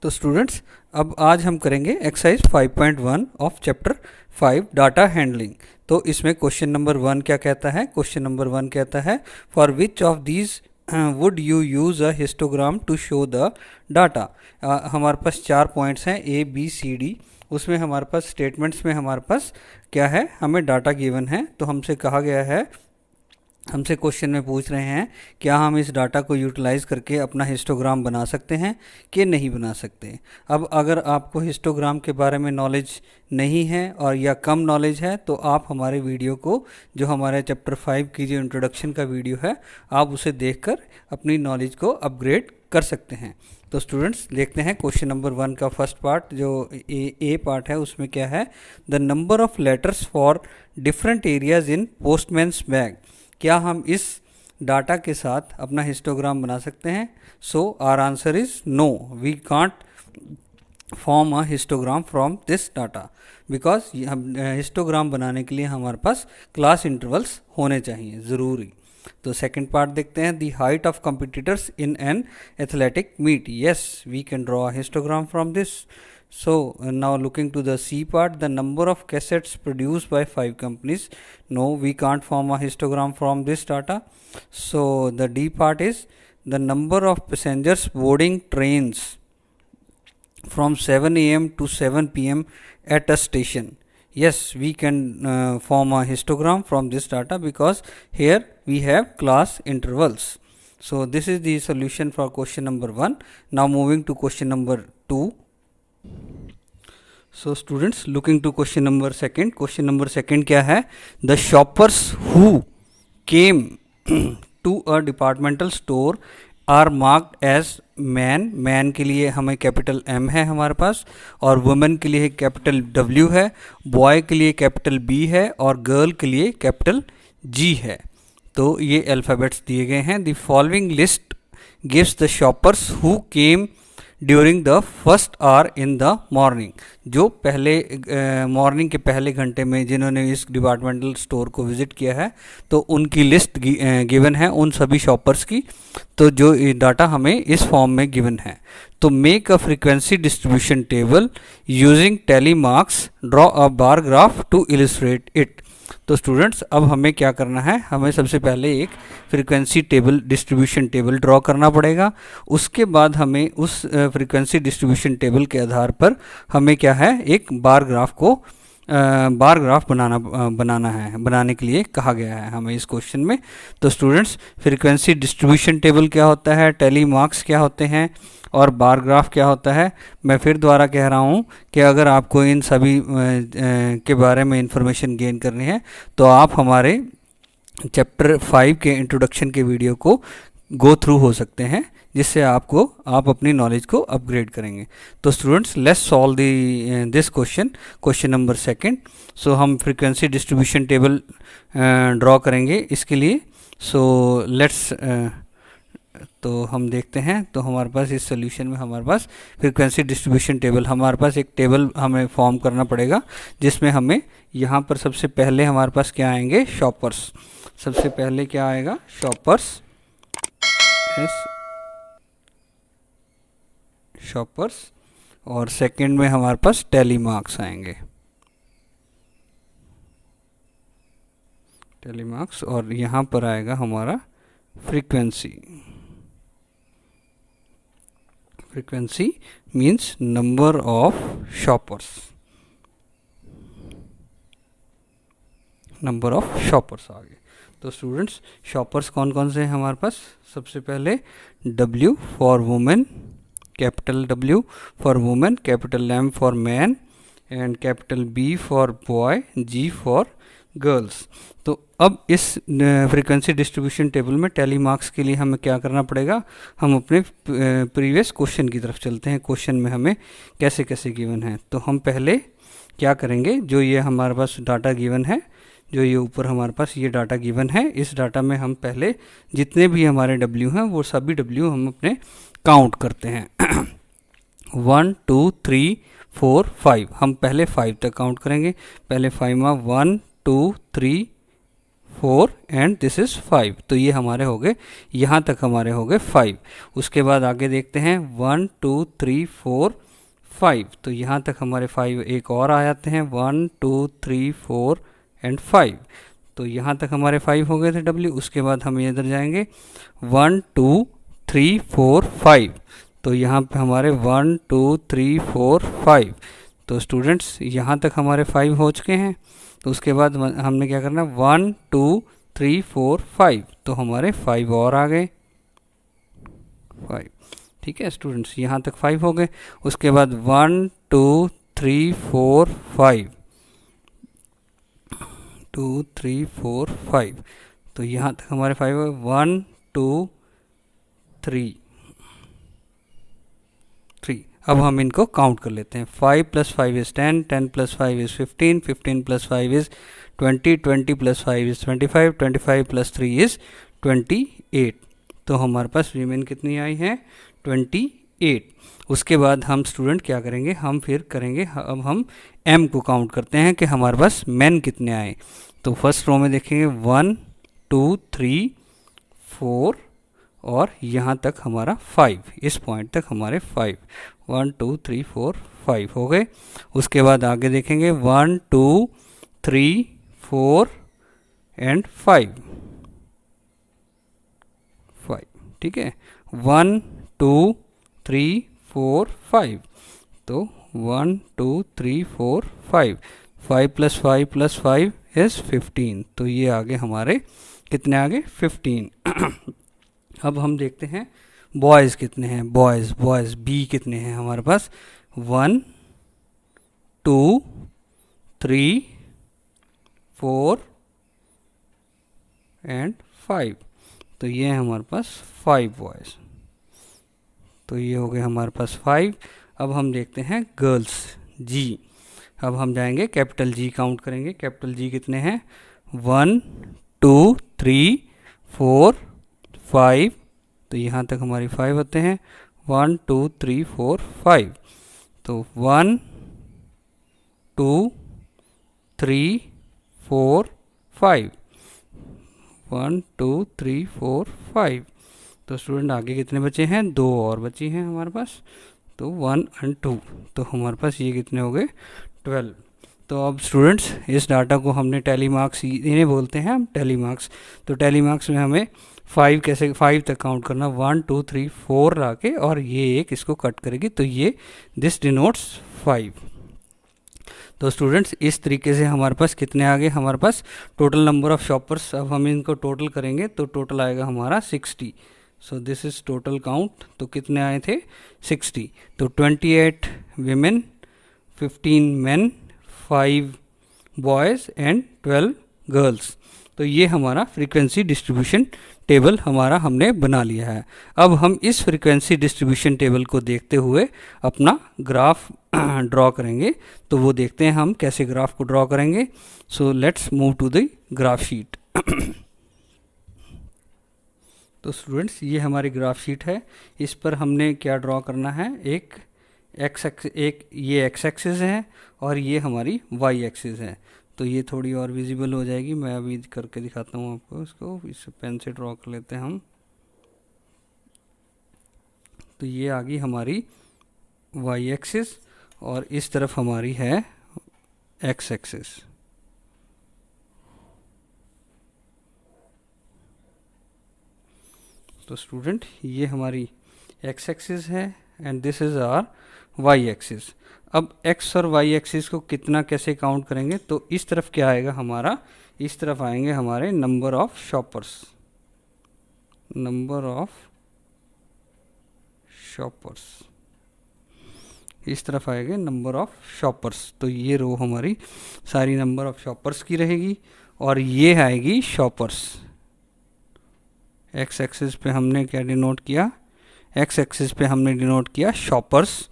तो स्टूडेंट्स, अब आज हम करेंगे exercise 5.1 of chapter 5 data handling. तो इसमें क्वेश्चन नंबर 1 क्या कहता है? क्वेश्चन नंबर 1 कहता है for which of these would you use a histogram to show the data. हमारे पास 4 पॉइंट्स हैं A B C D। उसमें हमारे पास स्टेटमेंट्स में हमारे पास क्या है, हमें डाटा गिवन है। तो हमसे कहा गया है, हमसे क्वेश्चन में पूछ रहे हैं क्या हम इस डाटा को यूटिलाइज़ करके अपना हिस्टोग्राम बना सकते हैं कि नहीं बना सकते। अब अगर आपको हिस्टोग्राम के बारे में नॉलेज नहीं है और या कम नॉलेज है तो आप हमारे वीडियो को, जो हमारे चैप्टर 5 की जो इंट्रोडक्शन का वीडियो है, आप उसे देखकर अपनी नॉलेज को अपग्रेड कर सकते हैं। तो स्टूडेंट्स देखते हैं क्वेश्चन नंबर 1 का फर्स्ट पार्ट, जो ए पार्ट है, उसमें क्या है, the number of letters for different areas in postman's bag. क्या हम इस डाटा के साथ अपना हिस्टोग्राम बना सकते हैं? So our answer is no, we can't form a histogram from this data, because हम हिस्टोग्राम बनाने के लिए हमारे पास क्लास इंटरवल्स होने चाहिए ज़रूरी। तो सेकंड पार्ट देखते हैं, the height of competitors in an athletic meet. Yes, we can draw a histogram from this. So now looking to the C part, the number of cassettes produced by 5 companies. No, we can't form a histogram from this data. So the D part is the number of passengers boarding trains from 7 a.m. to 7 p.m. at a station. Yes, we can form a histogram from this data because here we have class intervals. So this is the solution for question number 1. Now moving to question number 2. So students, looking to question number 2. Question number 2 क्या है? The shoppers who came to a departmental store are marked as man. Man के लिए हमें capital M है हमारे पास, और women के लिए कैपिटल W है, boy के लिए कैपिटल B है, और girl के लिए कैपिटल G है। तो ये अल्फ़ाबेट्स दिए गए हैं। The following list gives the shoppers who came during the first hour in the morning. जो पहले मॉर्निंग के पहले घंटे में जिन्होंने इस डिपार्टमेंटल स्टोर को विज़िट किया है, तो उनकी लिस्ट गिवन है उन सभी शॉपर्स की। तो जो डाटा हमें इस फॉर्म में गिवन है, तो make a frequency distribution table using tally marks, draw a bar graph to illustrate it. तो स्टूडेंट्स, अब हमें क्या करना है, हमें सबसे पहले एक frequency table, distribution table draw करना पड़ेगा। उसके बाद हमें उस फ्रीक्वेंसी डिस्ट्रीब्यूशन टेबल के आधार पर हमें क्या है, एक बार ग्राफ बनाने के लिए कहा गया है हमें इस क्वेश्चन में। तो स्टूडेंट्स, फ्रीक्वेंसी डिस्ट्रीब्यूशन टेबल क्या होता है, टैली मार्क्स क्या होते हैं, और बार ग्राफ क्या होता है। मैं फिर दोबारा कह रहा हूँ कि अगर आपको इन सभी के बारे में इंफॉर्मेशन गेन करनी है तो आप हमारे चैप्टर 5 के इंट्रोडक्शन के वीडियो को गो थ्रू हो सकते हैं, जिससे आप अपनी नॉलेज को अपग्रेड करेंगे। तो students, let's solve this question number 2। सो हम फ्रीक्वेंसी डिस्ट्रीब्यूशन टेबल ड्रॉ करेंगे इसके लिए। सो लेट्स तो हम देखते हैं, तो हमारे पास इस सोल्यूशन में हमारे पास फ्रीक्वेंसी डिस्ट्रीब्यूशन टेबल, हमारे पास एक टेबल हमें फॉर्म करना पड़ेगा, जिसमें हमें यहाँ पर सबसे पहले हमारे पास क्या आएंगे, शॉपर्स। सबसे पहले क्या आएगा, शॉपर्स, और सेकंड में हमारे पास टैली मार्क्स आएंगे, टैली मार्क्स, और यहाँ पर आएगा हमारा frequency. Frequency means number of shoppers, number of shoppers आ गए। तो स्टूडेंट्स, शॉपर्स कौन कौन से हैं हमारे पास? सबसे पहले W for women, capital W for women, capital M for man, and capital B for boy, G for girls. तो अब इस फ्रीक्वेंसी डिस्ट्रीब्यूशन टेबल में टैली मार्क्स के लिए हमें क्या करना पड़ेगा, हम अपने प्रीवियस क्वेश्चन की तरफ चलते हैं। क्वेश्चन में हमें कैसे कैसे गिवन है, तो हम पहले क्या करेंगे, जो ये हमारे पास डाटा गिवन है, जो ये ऊपर हमारे पास ये डाटा गिवन है, इस डाटा में हम पहले जितने भी हमारे W हैं वो सभी W हम अपने काउंट करते हैं। 1 2 3 4 5, हम पहले 5 तक काउंट करेंगे। पहले 5 में 1 2 3 4 एंड दिस इज़ 5। तो ये हमारे हो गए, यहाँ तक हमारे हो गए 5। उसके बाद आगे देखते हैं 1 2 3 4 5। तो यहाँ तक हमारे 5 एक और आ जाते हैं 1 2 3 4 एंड 5। तो यहाँ तक हमारे 5 हो गए थे W। उसके बाद हम इधर जाएंगे 1 2 3 4 5। तो यहाँ पे हमारे 1 2 3 4 5। तो स्टूडेंट्स यहाँ तक हमारे 5 हो चुके हैं। तो उसके बाद हमने क्या करना, 1 2 3 4 5। तो हमारे 5 और आ गए 5। ठीक है स्टूडेंट्स, यहाँ तक 5 हो गए। उसके बाद 1 2 3 4 5 2 3 4 5। तो यहाँ तक हमारे 5 हो गए। 1 2 3। अब हम इनको काउंट कर लेते हैं। 5 + 5 is 10, 10 + 5 is 15, 15 + 5 is 20, 20 + 5 is 25, 25 + 3 is 28। तो हमारे पास वीमेन कितनी आई हैं, 28। उसके बाद हम स्टूडेंट क्या करेंगे, हम फिर करेंगे, अब हम एम को काउंट करते हैं कि हमारे पास मैन कितने आए। तो फर्स्ट रो में देखेंगे 1 2 3 4 और यहाँ तक हमारा 5, इस पॉइंट तक हमारे 5, 1 2 3 4 5 हो गए। उसके बाद आगे देखेंगे 1 2 3 4 एंड 5। ठीक है, 1 2 3 4 5। तो 1 2 3 4 5, 5 + 5 + 5 इज़ 15। तो ये आगे हमारे कितने आगे, 15। अब हम देखते हैं बॉयज़ कितने हैं। बॉयज़ बी कितने हैं हमारे पास, 1 2 3 4 एंड 5। तो ये है हमारे पास 5 बॉयज़। तो ये हो गए हमारे पास 5। अब हम देखते हैं गर्ल्स जी। अब हम जाएंगे कैपिटल जी काउंट करेंगे। कैपिटल जी कितने हैं, 1 2 3 4 5। तो यहाँ तक हमारी 5 होते हैं, 1 2 3 4 5। तो 1 2 3 4 5, 1 2 3 4 5। तो स्टूडेंट आगे कितने बचे हैं, 2 और बची हैं हमारे पास। तो 1 और 2। तो हमारे पास ये कितने हो गए, 12। तो अब स्टूडेंट्स इस डाटा को हमने टैली मार्क्स, इन्हें बोलते हैं हम टैली मार्क्स। तो टैली मार्क्स में हमें 5 तक काउंट करना, 1 2 3 4 ला के, और ये एक इसको कट करेगी। तो ये दिस डिनोट्स 5। तो स्टूडेंट्स इस तरीके से हमारे पास कितने आ गए, हमारे पास टोटल नंबर ऑफ़ शॉपर्स। अब हम इनको टोटल करेंगे तो टोटल आएगा हमारा 60। So this is total count. तो कितने आए थे, 60। तो 28 women, 15 main, 5 boys and 12 girls. तो ये हमारा फ्रीक्वेंसी डिस्ट्रीब्यूशन टेबल हमारा हमने बना लिया है। अब हम इस फ्रीक्वेंसी डिस्ट्रीब्यूशन टेबल को देखते हुए अपना ग्राफ ड्रॉ करेंगे। तो वो देखते हैं हम कैसे ग्राफ को ड्रॉ करेंगे। So let's move to the graph sheet. तो स्टूडेंट्स ये हमारी ग्राफ शीट है। इस पर हमने क्या ड्रॉ करना है, एक ये एक्स एक्सिस है और ये हमारी वाई एक्सिस है। तो ये थोड़ी और विजिबल हो जाएगी, मैं अभी करके दिखाता हूँ आपको। इसको इस पेन से ड्रॉ कर लेते हैं हम। तो ये आ गई हमारी वाई एक्सिस और इस तरफ हमारी है एक्स एक्सिस। तो स्टूडेंट ये हमारी एक्स एक्सिस है and this is our y axis. अब एक्स और वाई एक्सिस को कितना कैसे काउंट करेंगे, तो इस तरफ क्या आएगा हमारा, इस तरफ आएंगे हमारे number of shoppers, number of shoppers, इस तरफ आएंगे नंबर ऑफ शॉपर्स। तो ये रो हमारी सारी नंबर ऑफ शॉपर्स की रहेगी और ये आएगी शॉपर्स। एक्स एक्सिस पे हमने क्या डिनोट किया, एक्स एक्सिस पे हमने डिनोट किया शॉपर्स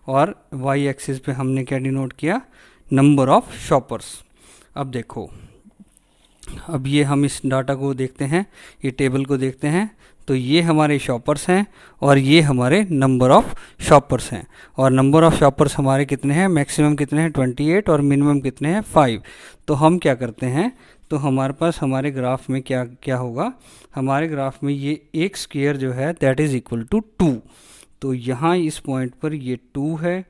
और वाई एक्सिस पे हमने क्या डिनोट किया, नंबर ऑफ शॉपर्स। अब देखो, अब ये हम इस डाटा को देखते हैं, ये टेबल को देखते हैं। तो ये हमारे शॉपर्स हैं और ये हमारे नंबर ऑफ़ शॉपर्स हैं। और नंबर ऑफ़ शॉपर्स हमारे कितने हैं, मैक्सिमम कितने हैं 28 और मिनिमम कितने हैं 5। तो हम क्या करते हैं, तो हमारे पास हमारे ग्राफ में क्या क्या होगा, हमारे ग्राफ में ये एक स्क्वायर जो है दैट इज़ इक्वल टू 2। तो यहाँ इस पॉइंट पर ये 2 है,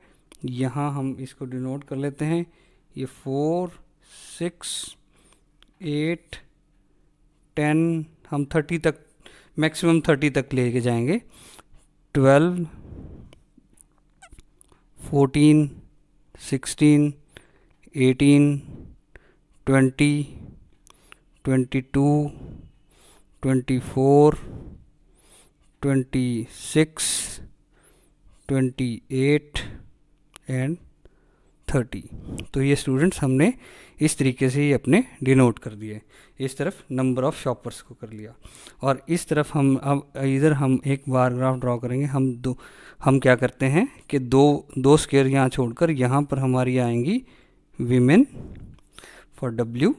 यहाँ हम इसको डिनोट कर लेते हैं, ये 4 6 8 10, हम 30 तक, मैक्सिमम 30 तक लेके जाएंगे, 12 14 16 18 20 22 24 26 28 एंड 30। तो ये स्टूडेंट्स हमने इस तरीके से ही अपने डिनोट कर दिए, इस तरफ नंबर ऑफ़ शॉपर्स को कर लिया, और इस तरफ हम अब इधर हम एक बार ग्राफ ड्रॉ करेंगे। हम क्या करते हैं कि दो स्क्वायर यहाँ छोड़कर यहाँ पर हमारी आएंगी वीमेन फॉर डब्ल्यू,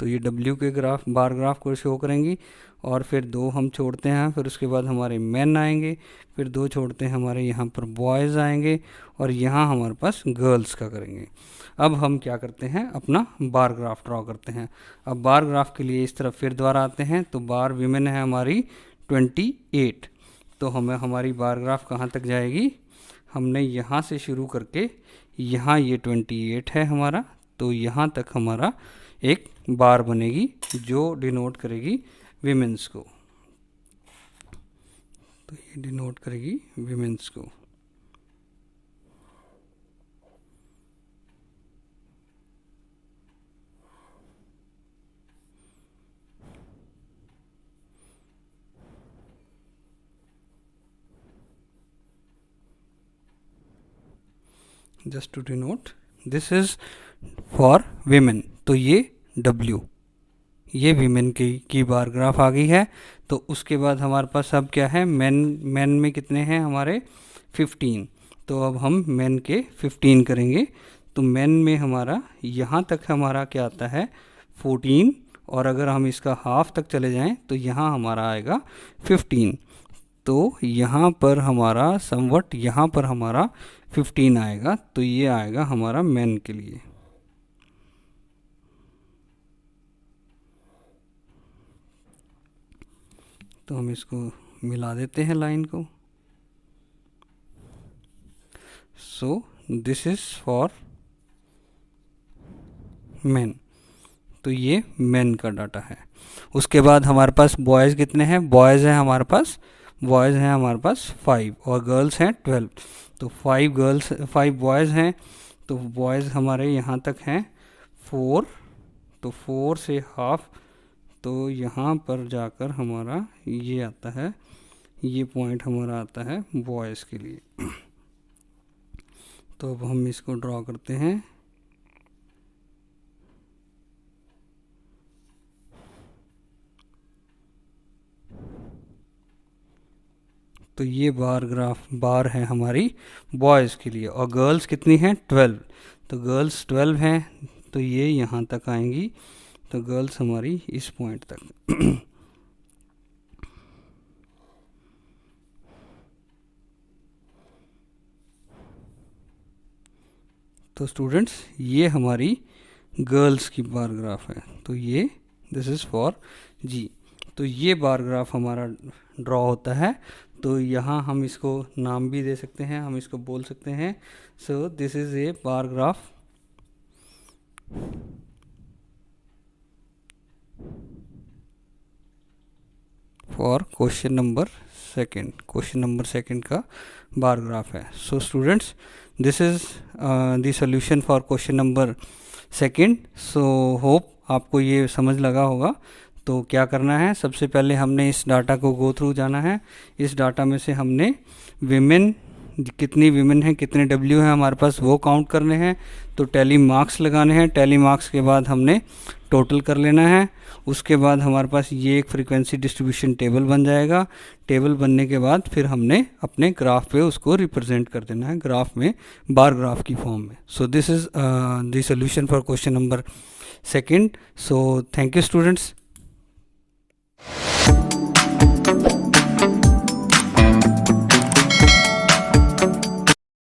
तो ये डब्ल्यू के ग्राफ बार ग्राफ को शो करेंगी, और फिर 2 हम छोड़ते हैं, फिर उसके बाद हमारे मेन आएंगे, फिर 2 छोड़ते हैं हमारे यहाँ पर बॉयज़ आएंगे, और यहाँ हमारे पास गर्ल्स का करेंगे। अब हम क्या करते हैं, अपना बार ग्राफ ड्रॉ करते हैं। अब बार ग्राफ के लिए इस तरफ फिर दोबारा आते हैं, तो बार वीमेन है हमारी 28, तो हमें हमारी बार ग्राफ कहाँ तक जाएगी, हमने यहाँ से शुरू करके यहाँ ये 28 है हमारा, तो यहाँ तक हमारा एक बार बनेगी जो डिनोट करेगी विमेंस को, तो ये डिनोट करेगी विमेंस को। Just to denote this is for women, तो ये W, ये वीमेन की बार ग्राफ आ गई है। तो उसके बाद हमारे पास अब क्या है, मेन में कितने हैं हमारे 15, तो अब हम मेन के 15 करेंगे। तो मेन में हमारा यहाँ तक हमारा क्या आता है 14, और अगर हम इसका हाफ तक चले जाएं तो यहाँ हमारा आएगा 15, तो यहाँ पर हमारा समवट यहाँ पर हमारा 15 आएगा, तो ये आएगा हमारा मेन के लिए। तो हम इसको मिला देते हैं लाइन को। So this is for main, तो ये मेन का डाटा है। उसके बाद हमारे पास बॉयज़ कितने हैं, बॉयज़ हैं हमारे पास 5 और गर्ल्स हैं 12, तो 5 बॉयज़ हैं, तो बॉयज़ हमारे यहाँ तक हैं 4, तो 4 से हाफ, तो यहाँ पर जाकर हमारा ये आता है, ये पॉइंट हमारा आता है बॉयज़ के लिए। तो अब हम इसको ड्रॉ करते हैं। तो ये बार है हमारी बॉयज़ के लिए, और गर्ल्स कितनी हैं 12, तो गर्ल्स 12 हैं, तो ये यहाँ तक आएंगी, तो गर्ल्स हमारी इस पॉइंट तक। तो स्टूडेंट्स ये हमारी गर्ल्स की बार ग्राफ है, तो ये दिस इज़ फॉर जी। तो ये बार ग्राफ हमारा ड्रॉ होता है, तो यहाँ हम इसको नाम भी दे सकते हैं, हम इसको बोल सकते हैं so this is a bar graph for question number second का बार ग्राफ है। So students this is the solution for question number second. So hope आपको ये समझ लगा होगा। तो क्या करना है, सबसे पहले हमने इस डाटा को गो थ्रू जाना है। इस डाटा में से हमने विमेन, कितनी विमेन हैं, कितने डब्ल्यू हैं हमारे पास, वो काउंट करने हैं। तो टैली मार्क्स लगाने हैं, टैली मार्क्स के बाद हमने टोटल कर लेना है। उसके बाद हमारे पास ये एक फ्रीक्वेंसी डिस्ट्रीब्यूशन टेबल बन जाएगा। टेबल बनने के बाद फिर हमने अपने ग्राफ पे उसको रिप्रेजेंट कर देना है ग्राफ में, बार ग्राफ की फॉर्म में। So this is the solution for question number second. So thank you students.